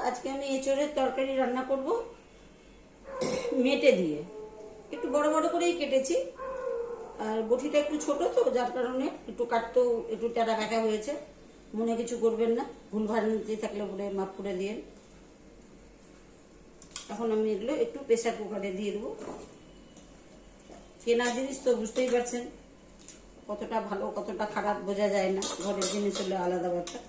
আজকে আমি এঁচোড়ের তরকারি রান্না করব মেটে দিয়ে। একটু বড় বড় করেই কেটেছি, আর বটিটা একটু ছোট তো, যার কারণে একটু কাটতেও একটু টাটা কাটা হয়েছে। মনে কিছু করবেন না, ভুল ভ্রান্তি থাকলে বলে মাফ করে দিয়ে। এখন আমি এগুলো একটু প্রেসার কুকারে দিয়ে দেবো। কেনা জিনিস তো বুঝতেই পারছেন, কতটা ভালো কতটা খারাপ বোঝা যায় না, ঘরের জিনিস হলে আলাদা ব্যাপার।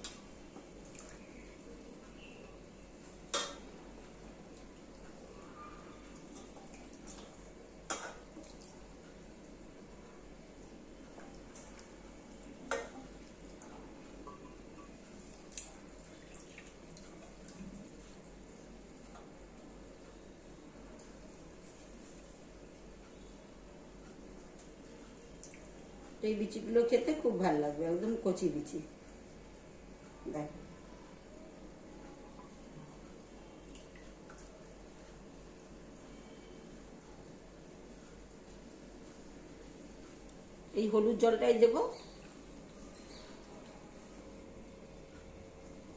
এই বিচিগুলো খেতে খুব ভালো লাগবে, একদম কচি বিচি। দেখ, এই হলুদ জলটাই দেব,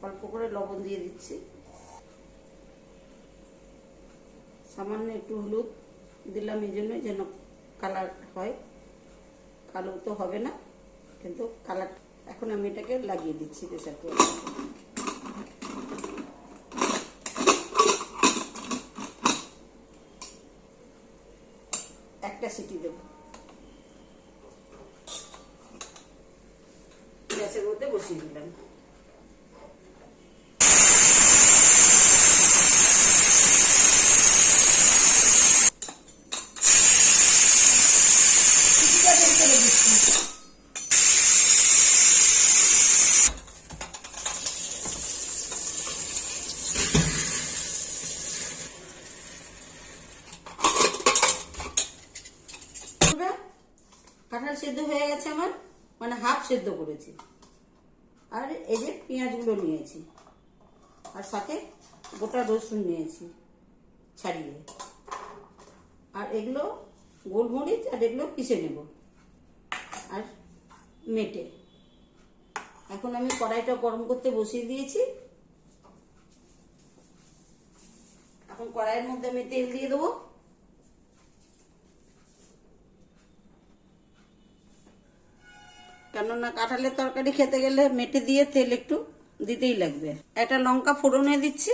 অল্প করে লবণ দিয়ে দিচ্ছি, সামান্য একটু হলুদ দিলাম এই জন্য যেন কালার হয়। কালো তো হবে না, কিন্তু কালার। এখন আমি এটাকে লাগিয়ে দিচ্ছি প্রেসার কুকারে। একটা সিটি দেব, গ্যাসের মধ্যে বসিয়ে দিলাম। কাঁঠাল সেদ্ধ হয়ে গেছে আমার, মানে হাফ সেদ্ধ করেছি। আর এই যে পেঁয়াজগুলো নিয়েছি, আর সাথে গোটা রসুন নিয়েছি ছাড়িয়ে, আর এগুলো গোলমরিচ, আর এগুলো পিষে নেব, আর মেটে। এখন আমি কড়াইটা গরম করতে বসিয়ে দিয়েছি। এখন কড়াইয়ের মধ্যে আমি তেল দিয়ে দেবো। কেননা কাঁঠালের তরকারি খেতে গেলে মেটে দিয়ে তেল একটু দিতেই লাগবে। একটা লঙ্কা ফোড়নে দিচ্ছি,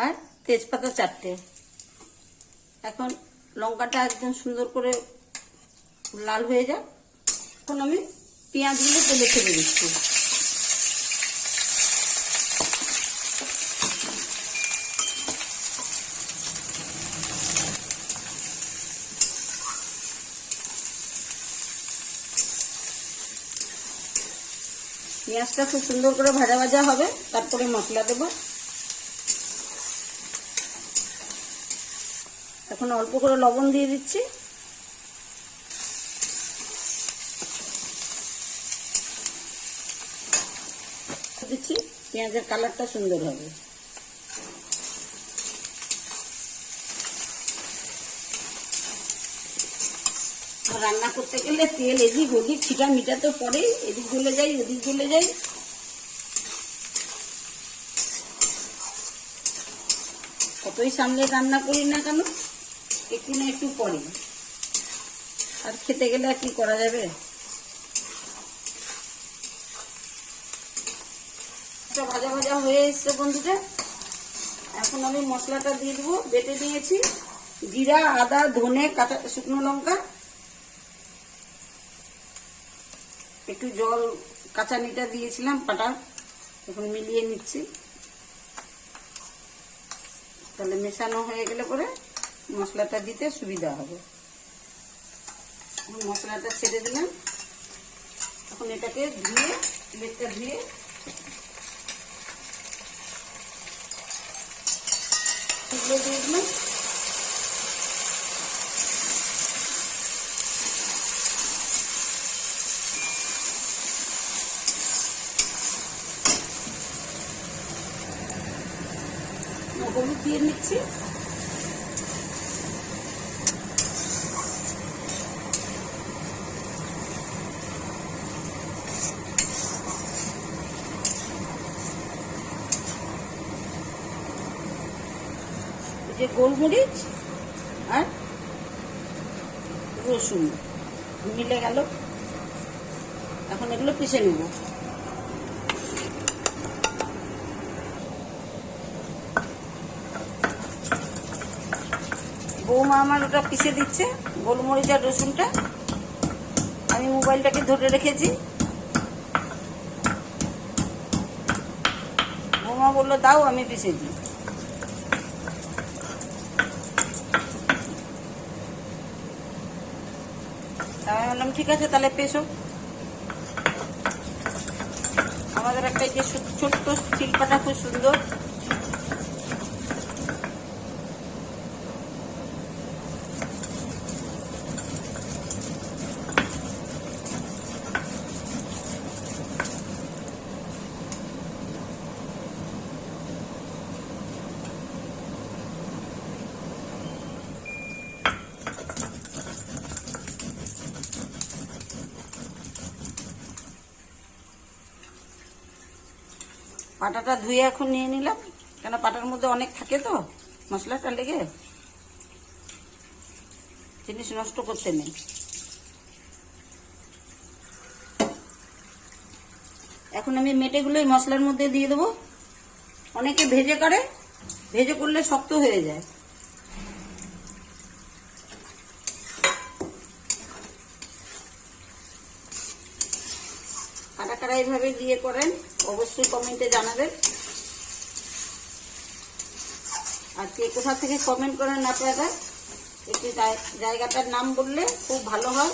আর তেজপাতা 4টে। এখন লঙ্কাটা একদম সুন্দর করে লাল হয়ে যাক। এখন আমি পেঁয়াজগুলো তেলে ছেড়ে দিচ্ছি। পেঁয়াজটা খুব সুন্দর করে ভাজা ভাজা হবে, তারপরে মশলা দেব। এখন অল্প করে লবণ দিয়ে দিচ্ছি, দিচ্ছি, পেঁয়াজের কালারটা সুন্দর হবে। রান্না করতে গেলে তেল এদিক ওদিক ছিটা মিটা তো পরে, এদিক জ্বলে যাই ওদিক জ্বলে যাই। কতই সামনে রান্না করি না কেন, একটু না একটু পরে। আর খেতে গেলে আর কি করা যাবে। ভাজা ভাজা হয়ে এসছে বন্ধুরা। এখন আমি মশলাটা দিয়ে দেবো। বেটে নিয়েছি জিরা, আদা, ধনে, কাঁচা শুকনো লঙ্কা, একটু জল কাঁচা নিটা দিয়েছিলাম পাটা, এখন মিলিয়ে নিচ্ছি। তাহলে মেশানো হয়ে গেলে পরে মশলাটা দিতে সুবিধা হবে। মশলাটা ছেড়ে দিলাম। এখন এটাকে ধুয়ে, প্লেটটা ধুয়ে দিয়ে দিলাম। হলুদ দিয়ে নিচ্ছি, যে গোলমরিচ আর রসুন মিলে গেল। এখন এগুলো পিষে নেব। বৌমা আমার ওটা পিষে দিচ্ছে, গোলমরিচ আর রসুনটা। আমি মোবাইলটাকে ধরে রেখেছি। বৌমা বললো দাও, আমি পিষে দিই। আমি বললাম ঠিক আছে, তাহলে পেশো। আমাদের একটা যে ছোট্ট শিল্পাটা খুব সুন্দর। পাটাটা ধুয়ে এখন নিয়ে নিলাম, কেন পাটার মধ্যে অনেক থাকে তো, মশলাটা লেগে জিনিস নষ্ট করতে নেই। এখন আমি মেটেগুলো এই মশলার মধ্যে দিয়ে দেবো। অনেকে ভেজে করে, ভেজে করলে শক্ত হয়ে যায়। কারা কারা এইভাবে দিয়ে করেন অবশ্যই কমেন্টে জানাবেন। আর কে কোথা থেকে কমেন্ট করেন আপনারা একটু জায়গাটার নাম বললে খুব ভালো হয়।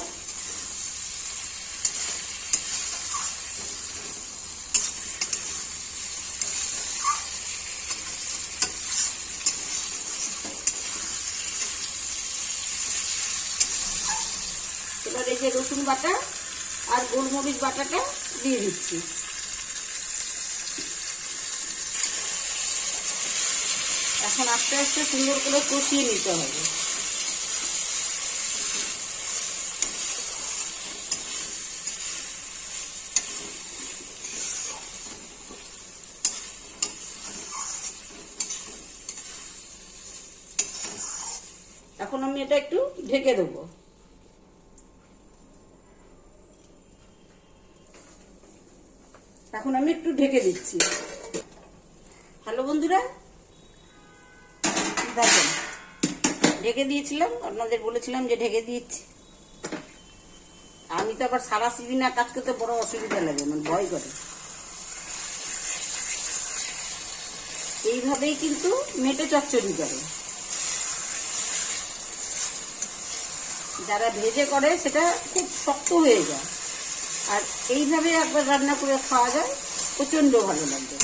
এবার এই যে রসুন বাটা আর গোলমরিচ বাটাটা দিয়ে দিচ্ছি। এখন আস্তে আস্তে সুন্দর করে কষিয়ে নিতে হবে। এখন আমি এটা একটু ঢেকে দেবো। এখন আমি একটু ঢেকে দিচ্ছি। হ্যালো বন্ধুরা, দেখেন ঢেকে দিয়েছিলাম, আপনাদের বলেছিলাম যে ঢেকে দিয়েছি। আমি তো আবার সারা সিজন কাজ করতে বড় অসুবিধা লাগে, মানে ভয় করে। এইভাবেই কিন্তু মেটে চচ্চড়ি করে। যারা ভেজে করে সেটা খুব শক্ত হয়ে যায়, আর এইভাবে একবার রান্না করে খাওয়া যায়, প্রচন্ড ভালো লাগবে।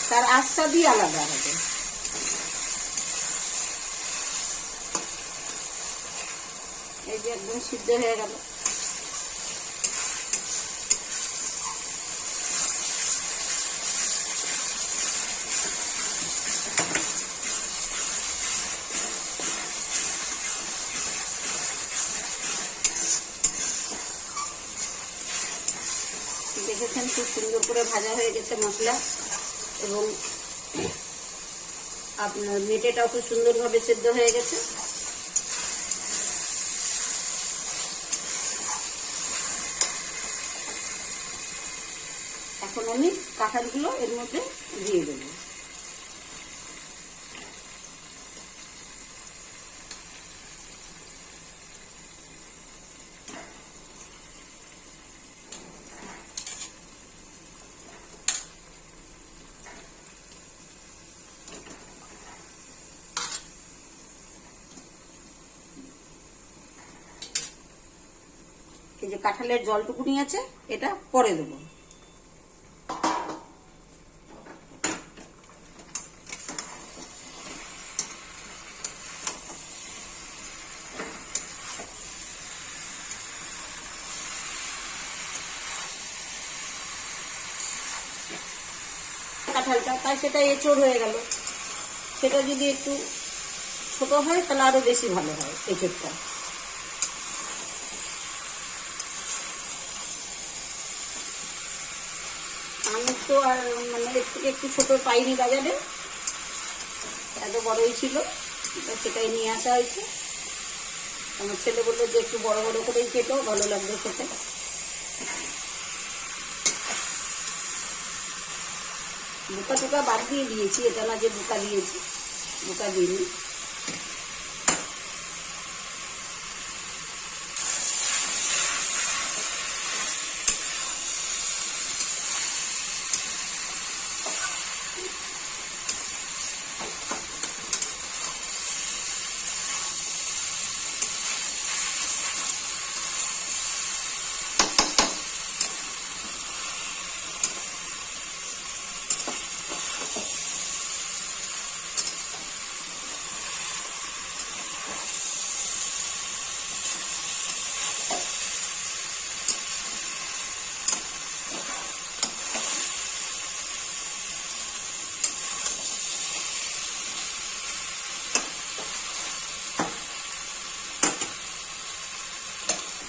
তার আস্বাদই আলাদা হবে। এই যে একদম সিদ্ধ হয়ে গেল। দেখেছেন খুব সুন্দর করে ভাজা হয়ে গেছে মশলা, এবং আপনার মেটেটাও খুব সুন্দরভাবে সেদ্ধ হয়ে গেছে। এখন আমি কাঁঠালগুলো এর মধ্যে দিয়ে দেবো। এই যে কাঁঠালের জলটুকু নিয়েছে, এটা পরে দেবো। কাঁঠালটা তাই সেটা এঁচড় হয়ে গেল। সেটা যদি একটু ছোট হয় তাহলে আরো বেশি ভালো হয় এঁচড়টা। আমি তো আর মানে এর থেকে একটু ছোট পাইনি বাজারে, এত বড়ই ছিল, সেটাই নিয়ে আসা হয়েছে। আমার ছেলে বললো যে একটু বড় বড় করেই কেটো, ভালো লাগবে খেতে। বোকা টোকা বাদ দিয়ে দিয়েছি, এটা না যে বোকা দিয়েছি, বোকা দিইনি।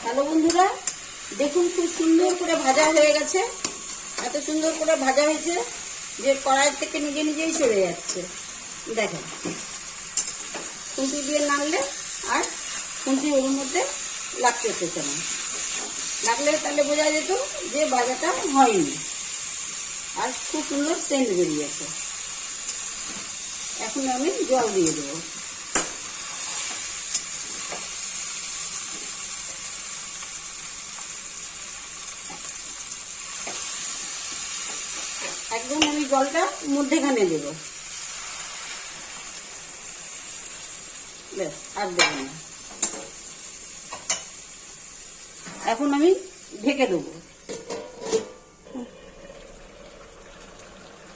হ্যালো বন্ধুরা, দেখুন খুব সুন্দর করে ভাজা হয়ে গেছে। এত সুন্দর করে ভাজা হয়েছে যে কড়াই থেকে নিজে নিজেই সরে যাচ্ছে। দেখেন, খুন্তি দিয়ে নাড়লে আর খুন্তি ওর মধ্যে লাগতে হচ্ছে না, লাগলে তাহলে বোঝা যেত যে ভাজাটা হয়নি। আর খুব সুন্দর সেন্ট বেরিয়েছে। এখন আমি জল দিয়ে দেবো। একদম আমি জলটা মধ্যেখানে দেবো, ব্যাস আর দেবো না। এখন আমি ঢেকে দেবো।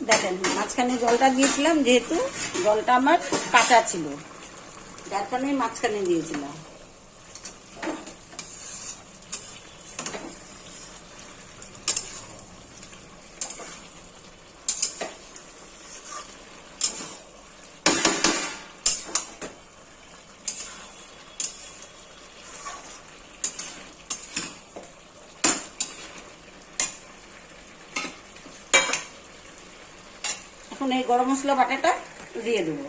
দেখেন, মাঝখানে জলটা দিয়েছিলাম, যেহেতু জলটা আমার কাঁচা ছিল, যার কারণে মাঝখানে দিয়েছিলাম। এখন এই গরম মশলা বাটাটা দিয়ে দেবো।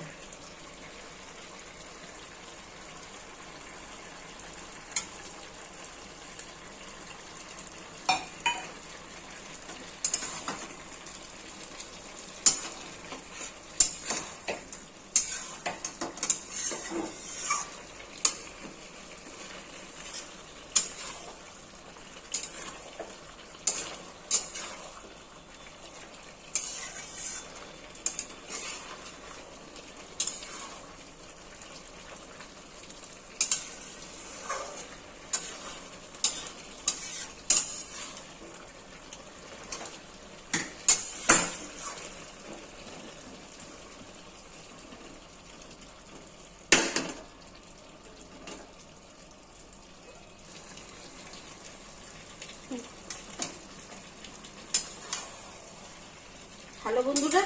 হ্যালো বন্ধুরা,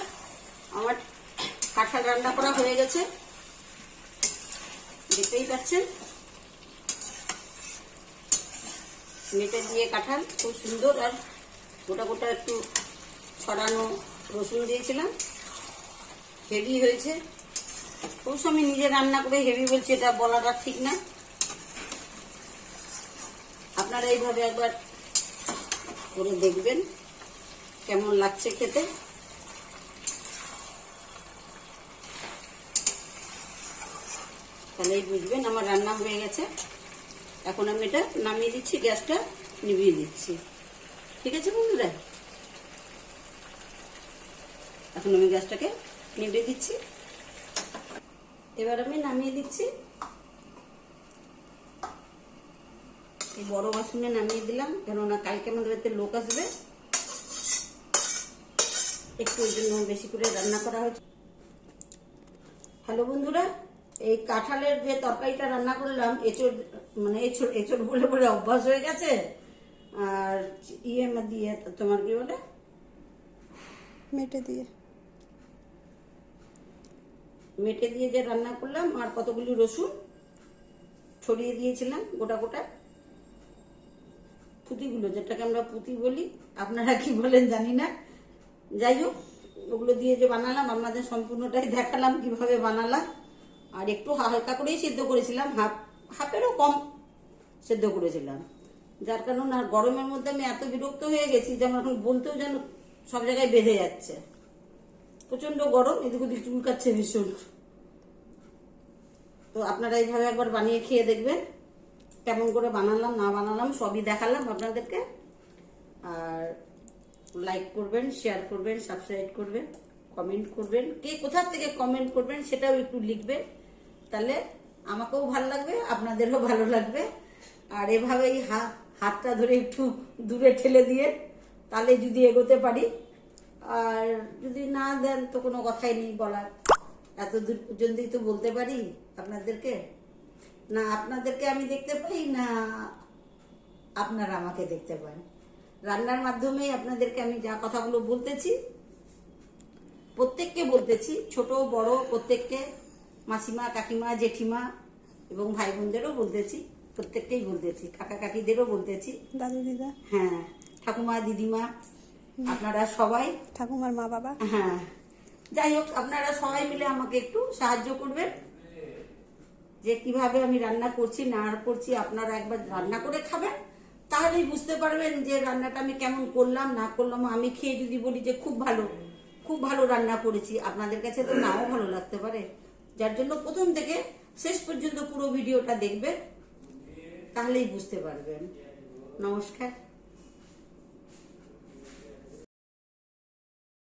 আমার কাঁঠাল রান্না করা হয়ে গেছে, দেখতেই পাচ্ছেন। মেটে দিয়ে কাঁঠাল খুব সুন্দর, আর গোটা গোটা একটু ছড়ানো রসুন দিয়েছিলাম, হেভি হয়েছে। অবশ্য আমি নিজে রান্না করে হেভি বলছি, এটা বলাটা ঠিক না। আপনারা এইভাবে একবার করে দেখবেন কেমন লাগছে খেতে। তাহলেই বুঝবেন আমার রান্না হয়ে গেছে। এখন আমি এটা নামিয়ে দিচ্ছি, গ্যাসটা নিভিয়ে দিচ্ছি। ঠিক আছে বন্ধুরা, এখন আমি গ্যাসটাকে নিভিয়ে দিচ্ছি। এবার আমি নামিয়ে দিচ্ছি। এই বড় বাসনে নামিয়ে দিলাম, কেননা কালকে আমাদের বাড়িতে লোক আসবে, একটু ওই জন্য বেশি করে রান্না করা হয়েছে। হ্যালো বন্ধুরা, এই কাঁঠালের যে তরকারিটা রান্না করলাম, এঁচড় মানে এঁচড় বলে বলে অভ্যাস হয়ে গেছে। আর ইয়ে দিয়ে, তোমার কি বলে, মেটে দিয়ে যে রান্না করলাম, আর কতগুলি রসুন ছড়িয়ে দিয়েছিলাম গোটা গোটা, পুঁতিগুলো, যেটাকে আমরা পুঁতি বলি, আপনারা কি বলেন জানি না। যাই হোক, ওগুলো দিয়ে যে বানালাম আপনাদের সম্পূর্ণটাই দেখালাম কিভাবে বানালাম। আর একটু হালকা করেই সিদ্ধ করেছিলাম, হাফেরও কম সিদ্ধ করেছিলাম, যার কারণ আর গরমের মধ্যে আমি এত বিরক্ত হয়ে গেছি যে আমার এখন বলতেও যেন সব জায়গায় বেঁধে যাচ্ছে। প্রচন্ড গরম, এদিক ওদিক চুলকাচ্ছে ভীষণ। তো আপনারা এইভাবে একবার বানিয়ে খেয়ে দেখবেন, কেমন করে বানালাম না বানালাম সবই দেখালাম আপনাদেরকে। আর লাইক করবেন, শেয়ার করবেন, সাবস্ক্রাইব করবেন, কমেন্ট করবেন। কে কোথা থেকে কমেন্ট করবেন সেটাও একটু লিখবেন, তাহলে আমাকেও ভালো লাগবে, আপনাদেরও ভালো লাগবে। আর এভাবেই হাতটা ধরে একটু দূরে ঠেলে দিয়ে তাহলে যদি এগোতে পারি, আর যদি না দেন তো কোনো কথাই নেই বলার। এত দূর পর্যন্তই তো বলতে পারি আপনাদেরকে, না আপনাদেরকে আমি দেখতে পাই না আপনারা আমাকে দেখতে পান। রান্নার মাধ্যমেই আপনাদেরকে আমি যা কথাগুলো বলতেছি প্রত্যেককে বলতেছি, ছোট বড় প্রত্যেককে, মাসিমা কাকিমা জেঠিমা এবং ভাই বোনদেরও বলতেছি, প্রত্যেককেই বলতেছি, কাকা কাকিদেরও বলতেছি, দাদু দিদা, হ্যাঁ ঠাকুমা দিদিমা, আপনারা সবাই, ঠাকুমার মা বাবা, হ্যাঁ যাই হোক আপনারা সবাই মিলে আমাকে একটু সাহায্য করবেন যে কিভাবে আমি রান্না করছি না করছি। আপনারা একবার রান্না করে খাবেন, তাহলেই বুঝতে পারবেন যে রান্নাটা আমি কেমন করলাম না করলাম। আমি খেয়ে যদি বলি যে খুব ভালো রান্না করেছি, আপনাদের কাছে তো নাও ভালো লাগতে পারে। যার জন্য প্রথম থেকে শেষ পর্যন্ত পুরো ভিডিওটা দেখবেন, তাহলেই বুঝতে পারবেন। নমস্কার।